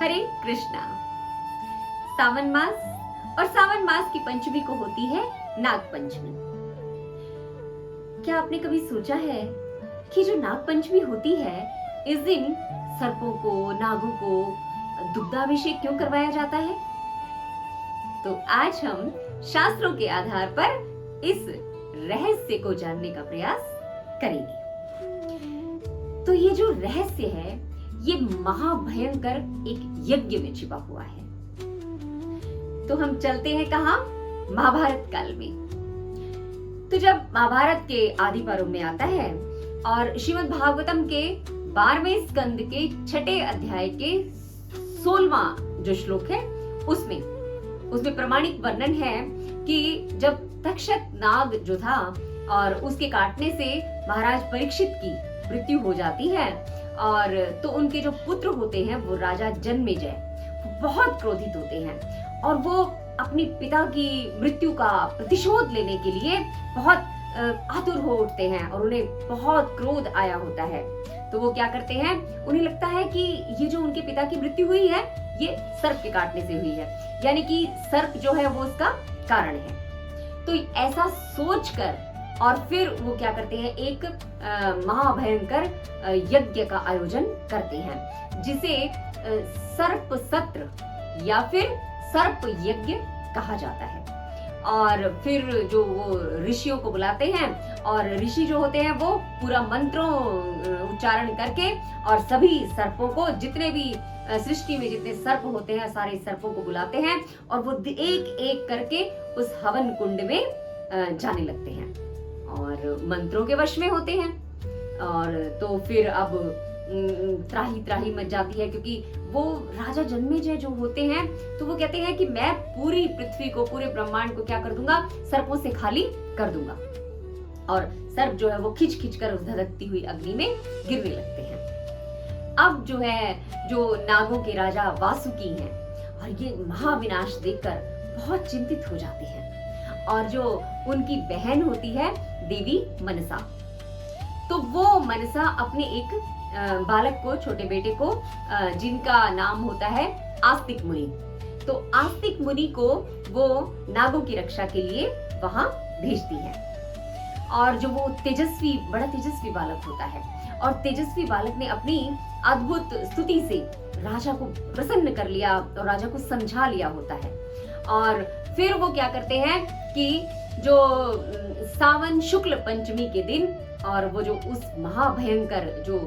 हरे कृष्णा। सावन मास और सावन मास की पंचमी को होती है नाग पंचमी। क्या आपने कभी सोचा है कि जो नाग पंचमी होती है इस दिन सर्पों को, नागों को दुग्धाभिषेक क्यों करवाया जाता है? तो आज हम शास्त्रों के आधार पर इस रहस्य को जानने का प्रयास करेंगे। तो ये जो रहस्य है ये महाभयंकर एक यज्ञ में छिपा हुआ है। तो हम चलते हैं कहां? महाभारत काल में। तो जब महाभारत के आदि पर्व में आता है और श्रीमद् भागवतम के 12वें स्कंद के 6ठे अध्याय के 16वां जो श्लोक है उसमें प्रमाणिक वर्णन है कि जब तक्षक नाग जो था और उसके काटने से महाराज परीक्षित की मृत्यु हो जाती है और तो उनके जो पुत्र होते हैं वो राजा जन्मेजय बहुत क्रोधित होते हैं और वो अपने पिता की मृत्यु का प्रतिशोध लेने के लिए बहुत आतुर हो उठते हैं और उन्हें बहुत क्रोध आया होता है। तो वो क्या करते हैं, उन्हें लगता है कि ये जो उनके पिता की मृत्यु हुई है ये सर्प के काटने से हुई है, यानी कि सर्प जो है वो उसका कारण है। तो ऐसा सोचकर और फिर वो क्या करते हैं, एक महाभयंकर यज्ञ का आयोजन करते हैं जिसे सर्प सत्र या फिर सर्प यज्ञ कहा जाता है। और फिर जो वो ऋषियों को बुलाते हैं और ऋषि जो होते हैं वो पूरा मंत्रों उच्चारण करके और सभी सर्पों को, जितने भी सृष्टि में जितने सर्प होते हैं सारे सर्पों को बुलाते हैं और वो एक एक करके उस हवन कुंड में जाने लगते हैं और मंत्रों के वश में होते हैं। और तो फिर अब त्राही त्राही मच जाती है क्योंकि वो राजा जन्मेजय जो होते हैं तो वो कहते हैं कि मैं पूरी पृथ्वी को, पूरे ब्रह्मांड को क्या कर दूंगा, सर्पों से खाली कर दूंगा। और सर्प जो है वो खिंच खिंच कर उस धधकती हुई अग्नि में गिरने लगते हैं। अब जो है, जो नागों के राजा वासुकी हैं और ये महाविनाश देखकर बहुत चिंतित हो जाते हैं और जो उनकी बहन होती है देवी मनसा, तो वो मनसा अपने एक बालक को, छोटे बेटे को, जिनका नाम होता है आस्तिक मुनि, तो आस्तिक मुनि को वो नागों की रक्षा के लिए वहां भेजती है। और जो वो बड़ा तेजस्वी बालक होता है और तेजस्वी बालक ने अपनी अद्भुत स्तुति से राजा को प्रसन्न कर लिया और राजा को समझा लिया होता है। और फिर वो क्या करते हैं कि जो सावन शुक्ल पंचमी के दिन और वो जो उस महाभयंकर जो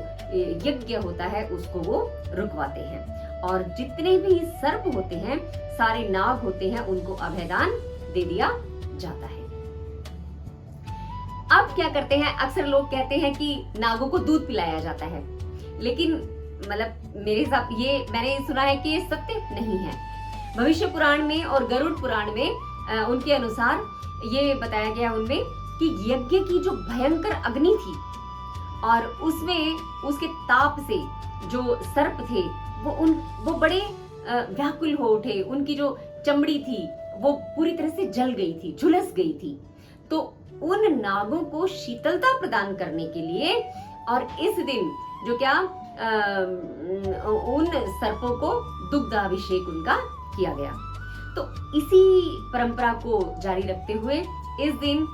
यज्ञ होता है उसको वो रुकवाते हैं और जितने भी सर्प होते हैं, सारे नाग होते हैं, उनको अभयदान दे दिया जाता है। अब क्या करते हैं, अक्सर लोग कहते हैं कि नागों को दूध पिलाया जाता है, लेकिन मतलब मेरे हिसाब ये मैंने सुना है कि ये सत्य नहीं है। भविष्य पुराण में और गरुड़ पुराण में उनके अनुसार ये बताया गया उनमें कि यज्ञ की जो भयंकर अग्नि थी और उसमें उसके ताप से जो सर्प थे वो बड़े व्याकुल हो उठे, उनकी जो चमड़ी थी वो पूरी तरह से जल गई थी, झुलस गई थी। तो उन नागों को शीतलता प्रदान करने के लिए और इस दिन जो क्या उन सर्पों को दुग्धाभिषेक उनका किया गया। तो इसी परंपरा को जारी रखते हुए इस दिन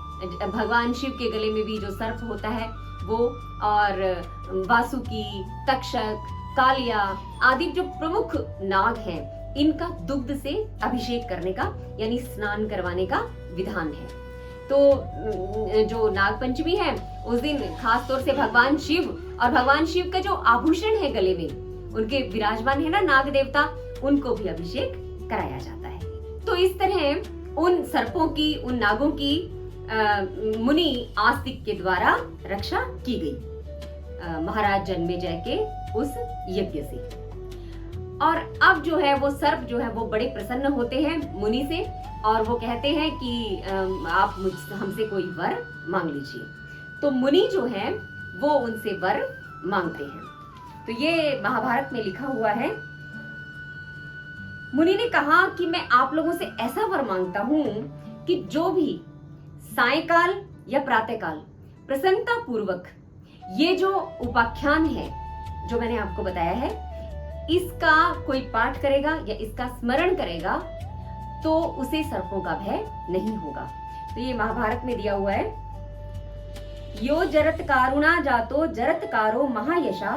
भगवान शिव के गले में भी जो सर्प होता है वो, और वासुकी, तक्षक, कालिया आदि जो प्रमुख नाग हैं, इनका दुग्ध से अभिषेक करने का यानी स्नान करवाने का विधान है। तो जो नाग पंचमी है उस दिन खास तौर से भगवान शिव और भगवान शिव का जो आभूषण है गले में, उनके विराजमान है ना नाग देवता, उनको भी अभिषेक कराया जाता है। तो इस तरह उन सर्पों की, उन नागों की मुनि आस्तिक के द्वारा रक्षा की गई महाराज जन्मेजय के उस यज्ञ से। और अब जो है वो सर्प जो है वो बड़े प्रसन्न होते हैं मुनि से और वो कहते हैं कि आप हमसे कोई वर मांग लीजिए। तो मुनि जो है वो उनसे वर मांगते हैं। तो ये महाभारत में लिखा हुआ है। मुनि ने कहा कि मैं आप लोगों से ऐसा वर मांगता हूं कि जो भी सायंकाल या प्रातःकाल प्रसन्नता पूर्वक ये जो उपाख्यान है जो मैंने आपको बताया है इसका कोई पाठ करेगा या इसका स्मरण करेगा तो उसे सर्पों का भय नहीं होगा। तो ये महाभारत में दिया हुआ है। यो जरत कारुणा जातो जरतकारो महायशा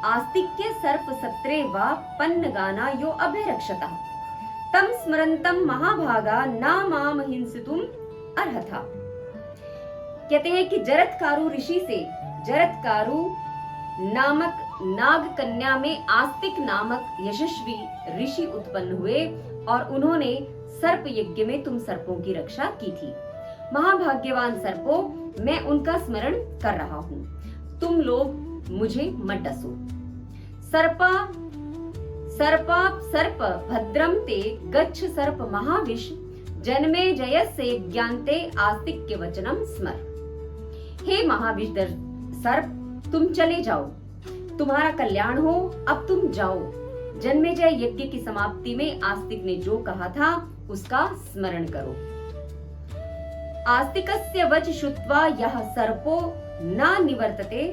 आस्तिक्य सर्प सत्रे वा पन्न गाना यो अभयरक्षता तम स्मरंतम महाभागा ना माम हिंसितुम अर्हथा। कहते हैं कि जरतकारु ऋषि से जरतकारु नामक नाग कन्या में आस्तिक नामक यशस्वी ऋषि उत्पन्न हुए और उन्होंने सर्प यज्ञ में तुम सर्पों की रक्षा की थी। महाभाग्यवान सर्पों, मैं उनका स्मरण कर रहा हूँ, तुम लोग मुझे मत डसो। सर्पा सर्पा सर्प भद्रम ते गच्छ सर्प महाविष जन्मे जयसे ज्ञानते आस्तिक्य वचनम स्मर। हे महाविष सर्प, तुम चले जाओ, तुम्हारा कल्याण हो, अब तुम जाओ। जन्मेजय यज्ञ की समाप्ति में आस्तिक ने जो कहा था उसका स्मरण करो। आस्तिकस्य वच श्रुत्वा यह सर्पो न निवर्तते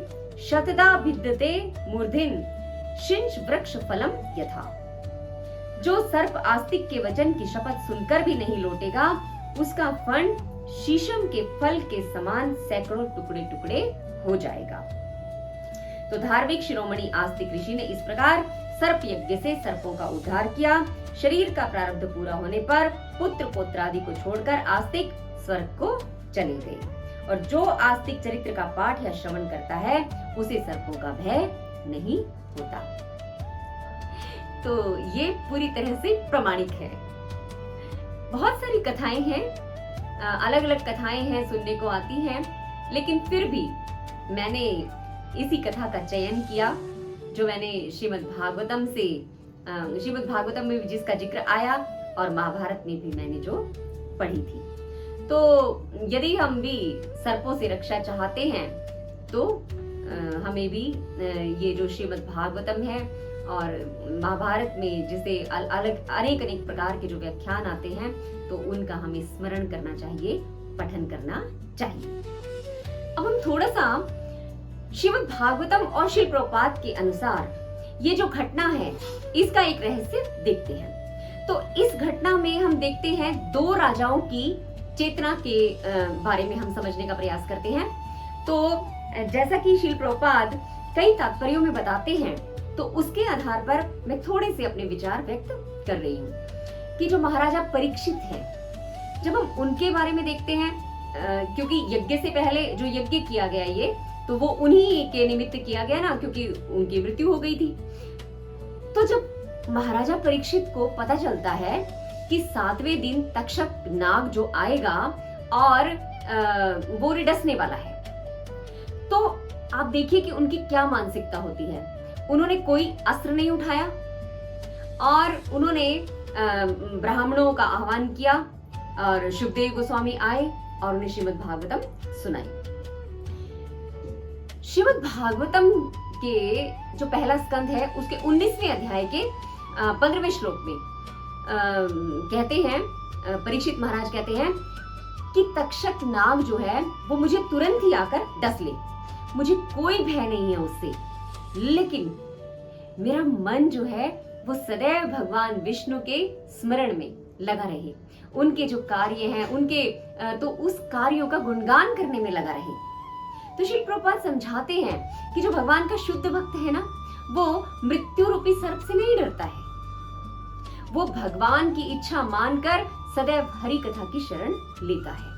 शतदा भिद्यते मूर्धिन शिंश वृक्ष फलम यथा। जो सर्प आस्तिक के वचन की शपथ सुनकर भी नहीं लौटेगा, उसका फण शीशम के फल के समान सैकड़ों टुकड़े टुकड़े हो जाएगा। तो धार्मिक शिरोमणि आस्तिक ऋषि ने इस प्रकार सर्प यज्ञ से सर्पों का उद्धार किया। शरीर का प्रारब्ध पूरा होने पर पुत्र पौत्र आदि को छोड़कर आस्तिक स्वर्ग को चले गए। और जो आस्तिक चरित्र का पाठ या श्रवण करता है उसे सर्पों का भय नहीं होता। तो ये पूरी तरह से प्रमाणिक है। बहुत सारी कथाएं हैं, अलग अलग कथाएं हैं, सुनने को आती हैं, लेकिन फिर भी मैंने इसी कथा का चयन किया जो मैंने श्रीमद् भागवतम में भी जिसका जिक्र आया और महाभारत में भी मैंने जो पढ़ी थी। तो यदि हम भी सर्पों से रक्षा चाहते हैं तो हमें भी ये जो श्रीमद् भागवतम है और महाभारत में जिसे अलग अनेक प्रकार के जो व्याख्यान आते हैं तो उनका हमें स्मरण करना चाहिए, पठन करना चाहिए। अब हम थोड़ा सा श्रीमद् भागवतम और श्रील प्रभुपाद के अनुसार ये जो घटना है इसका एक रहस्य देखते हैं। तो इस घटना में हम देखते हैं दो राजाओं की चेतना के बारे में हम समझने का प्रयास करते हैं। तो जैसा कि श्रील प्रभुपाद कई तात्पर्यों में बताते हैं तो उसके आधार पर मैं थोड़े से अपने विचार व्यक्त कर रही हूँ कि जो महाराजा परीक्षित है, जब हम उनके बारे में देखते हैं, क्योंकि यज्ञ से पहले जो यज्ञ किया गया ये तो वो उन्हीं के निमित्त किया गया ना, क्योंकि उनकी मृत्यु हो गई थी। तो जब महाराजा परीक्षित को पता चलता है कि 7वें दिन तक्षक नाग जो आएगा और वो डसने वाला है, तो आप देखिए कि उनकी क्या मानसिकता होती है। उन्होंने कोई अस्त्र नहीं उठाया और उन्होंने ब्राह्मणों का आह्वान किया और शुकदेव गोस्वामी आए और उन्हें श्रीमद् भागवतम सुनाई। श्रीमद् भागवतम के जो पहला स्कंद है उसके 19वें अध्याय के 15वें श्लोक में कहते हैं, परीक्षित महाराज कहते हैं कि तक्षक नाग जो है वो मुझे तुरंत ही आकर डस ले, मुझे कोई भय नहीं है उससे, लेकिन मेरा मन जो है वो सदैव भगवान विष्णु के स्मरण में लगा रहे, उनके जो कार्य हैं उनके तो उस कार्यों का गुणगान करने में लगा रहे। तो श्री प्रभुपाद समझाते हैं कि जो भगवान का शुद्ध भक्त है ना, वो मृत्यु रूपी सर्प से नहीं डरता है, वो भगवान की इच्छा मानकर सदैव हरि कथा की शरण लेता है।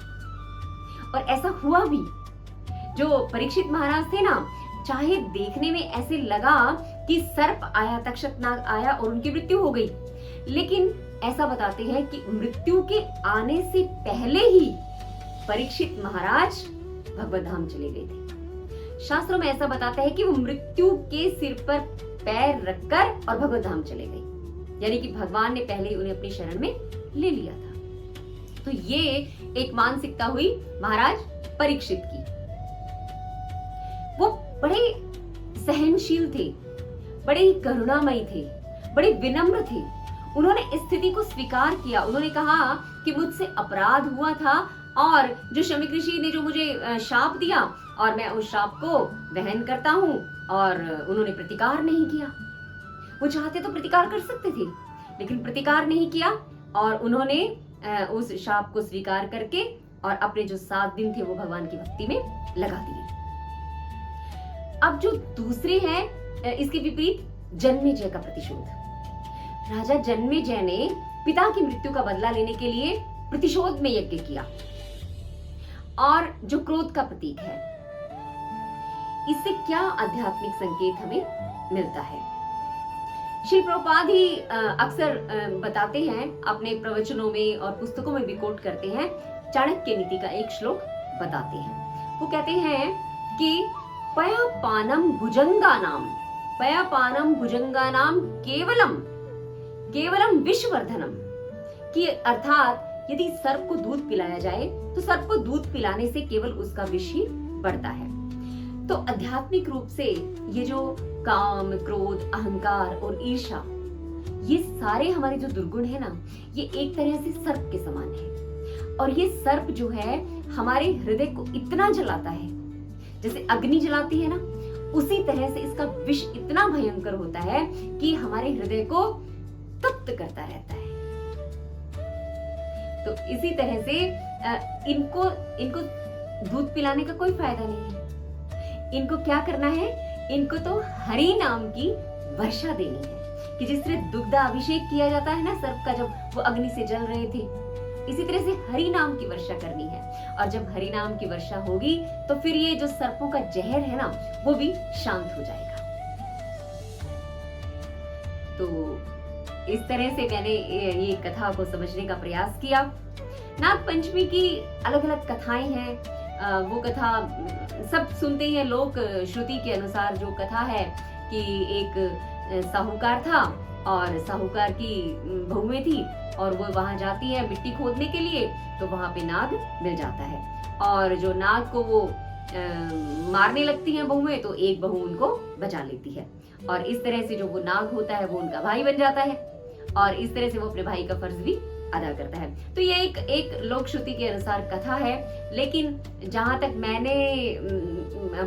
और ऐसा हुआ भी। जो परीक्षित महाराज थे ना, चाहे देखने में ऐसे लगा कि सर्प आया, तक्षक नाग आया और उनकी मृत्यु हो गई, लेकिन ऐसा बताते हैं कि मृत्यु के आने से पहले ही परीक्षित महाराज भगवत धाम चले गए थे। शास्त्रों में ऐसा बताता है कि वो मृत्यु के सिर पर पैर रखकर और भगवत धाम चले गए, यानी कि भगवान ने पहले ही उन्हें अपनी शरण में ले लिया था। तो ये एक मानसिकता हुई महाराज परीक्षित की। वो बड़े सहनशील थे, बड़े ही करुणामयी थे, बड़े विनम्र थे। उन्होंने स्थिति को स्वीकार किया। उन्होंने कहा कि मुझसे अपराध हुआ था और जो शमीक ऋषि ने जो मुझे शाप दिया और मैं उस शाप को वहन करता हूँ, और उन्होंने प्रतिकार नहीं किया। वो चाहते तो प्रतिकार कर सकते थे, लेकिन प्रतिकार नहीं किया और उन्होंने उस शाप को स्वीकार करके और अपने जो 7 दिन थे वो भगवान की भक्ति में लगा दिए। अब जो दूसरे हैं इसके विपरीत जन्मेजय का प्रतिशोध। राजा जन्मेजय ने पिता की मृत्यु का बदला लेने के लिए प्रतिशोध में यज्ञ किया और जो क्रोध का प्रतीक है, इससे क्या आध्यात्मिक संकेत हमें मिलता है? श्री प्रभुपाद ही अक्सर बताते हैं, अपने प्रवचनों में और पुस्तकों में भी कोट करते हैं, चाणक्य नीति का एक श्लोक बताते हैं। वो कहते हैं कि पयापानम भुजंगानाम केवलम विषवर्धनम, कि अर्थात यदि सर्प को दूध पिलाया जाए तो सर्प को दूध पिलाने से केवल उसका विष ही बढ़ता है। तो आध्यात्मिक रूप से ये जो काम, क्रोध, अहंकार और ईर्ष्या, ये सारे हमारे जो दुर्गुण है ना, ये एक तरह से सर्प के समान है। और ये सर्प जो है हमारे हृदय को इतना जलाता है, जैसे अग्नि जलाती है ना, उसी तरह से इसका विष इतना भयंकर होता है कि हमारे हृदय को तप्त करता रहता है। तो इसी तरह से इनको दूध पिलाने का कोई फायदा नहीं है। इनको क्या करना है? इनको तो हरि नाम की वर्षा देनी है, कि जिस तरह दुग्धा अभिषेक किया जाता है ना सर्प का, जब वो अग्नि से जल रहे थे, इसी तरह से हरि नाम की वर्षा करनी है। और जब हरि नाम की वर्षा होगी तो फिर ये जो सर्पों का जहर है ना, वो भी शांत हो जाएगा। तो इस तरह से मैंने ये कथा को समझने का प्रयास किया। नाग पंचमी की अलग अलग कथाएं हैं। वो कथा सब सुनते हैं लोक श्रुति के अनुसार। जो कथा है कि एक साहूकार था और साहूकार की बहुएं थी और वो वहां जाती है मिट्टी खोदने के लिए, तो वहां पे नाग मिल जाता है और जो नाग को वो मारने लगती हैं बहुएं, तो एक बहू उनको बचा लेती है और इस तरह से जो वो नाग होता है वो उनका भाई बन जाता है और इस तरह से वो अपने भाई का फर्ज भी अदा करता है। तो ये एक लोक श्रुति के अनुसार कथा है, लेकिन जहां तक मैंने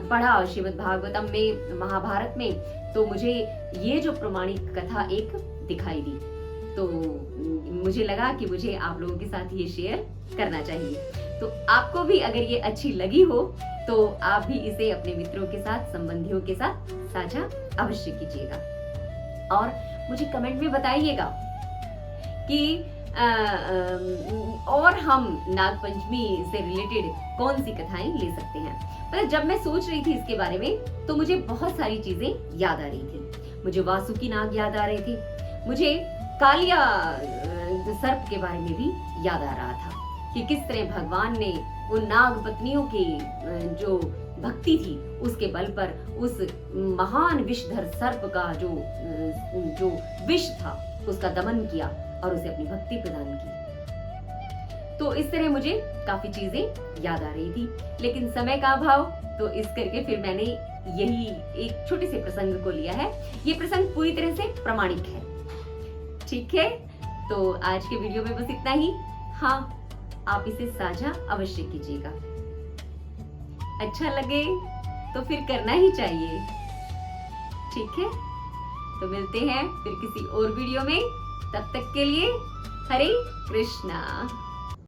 पढ़ा श्रीमद् भागवतम में, महाभारत में, तो मुझे ये जो प्रमाणिक कथा एक दिखाई दी, तो मुझे लगा कि मुझे आप लोगों के साथ ये शेयर करना चाहिए। तो आपको भी अगर ये अच्छी लगी हो तो आप भी इसे अपने मित्रों के साथ, संबंधियों के साथ साझा अवश्य कीजिएगा और मुझे कमेंट में बताइएगा कि और हम नागपंचमी से रिलेटेड कौन सी कथाएं ले सकते हैं। मतलब जब मैं सोच रही थी इसके बारे में तो मुझे बहुत सारी चीजें याद आ रही थी। मुझे वासुकी नाग याद आ रहे थे, मुझे कालिया सर्प के बारे में भी याद आ रहा था कि किस तरह भगवान ने उन नाग पत्नियों की जो भक्ति थी उसके बल पर उस महान विषधर सर्प का जो विष था उसका दमन किया और उसे अपनी भक्ति प्रदान की। तो इस तरह मुझे काफी चीजें याद आ रही थी, लेकिन समय का अभाव, तो इस करके फिर मैंने यही एक छोटे से प्रसंग को लिया है। ये प्रसंग पूरी तरह से प्रामाणिक है। ठीक है, तो आज के वीडियो में बस इतना ही। हाँ, आप इसे साझा अवश्य कीजिएगा। अच्छा लगे तो फिर करना ही चाहिए। ठीक है, तो मिलते हैं फिर किसी और वीडियो में। तब तक के लिए हरे कृष्णा।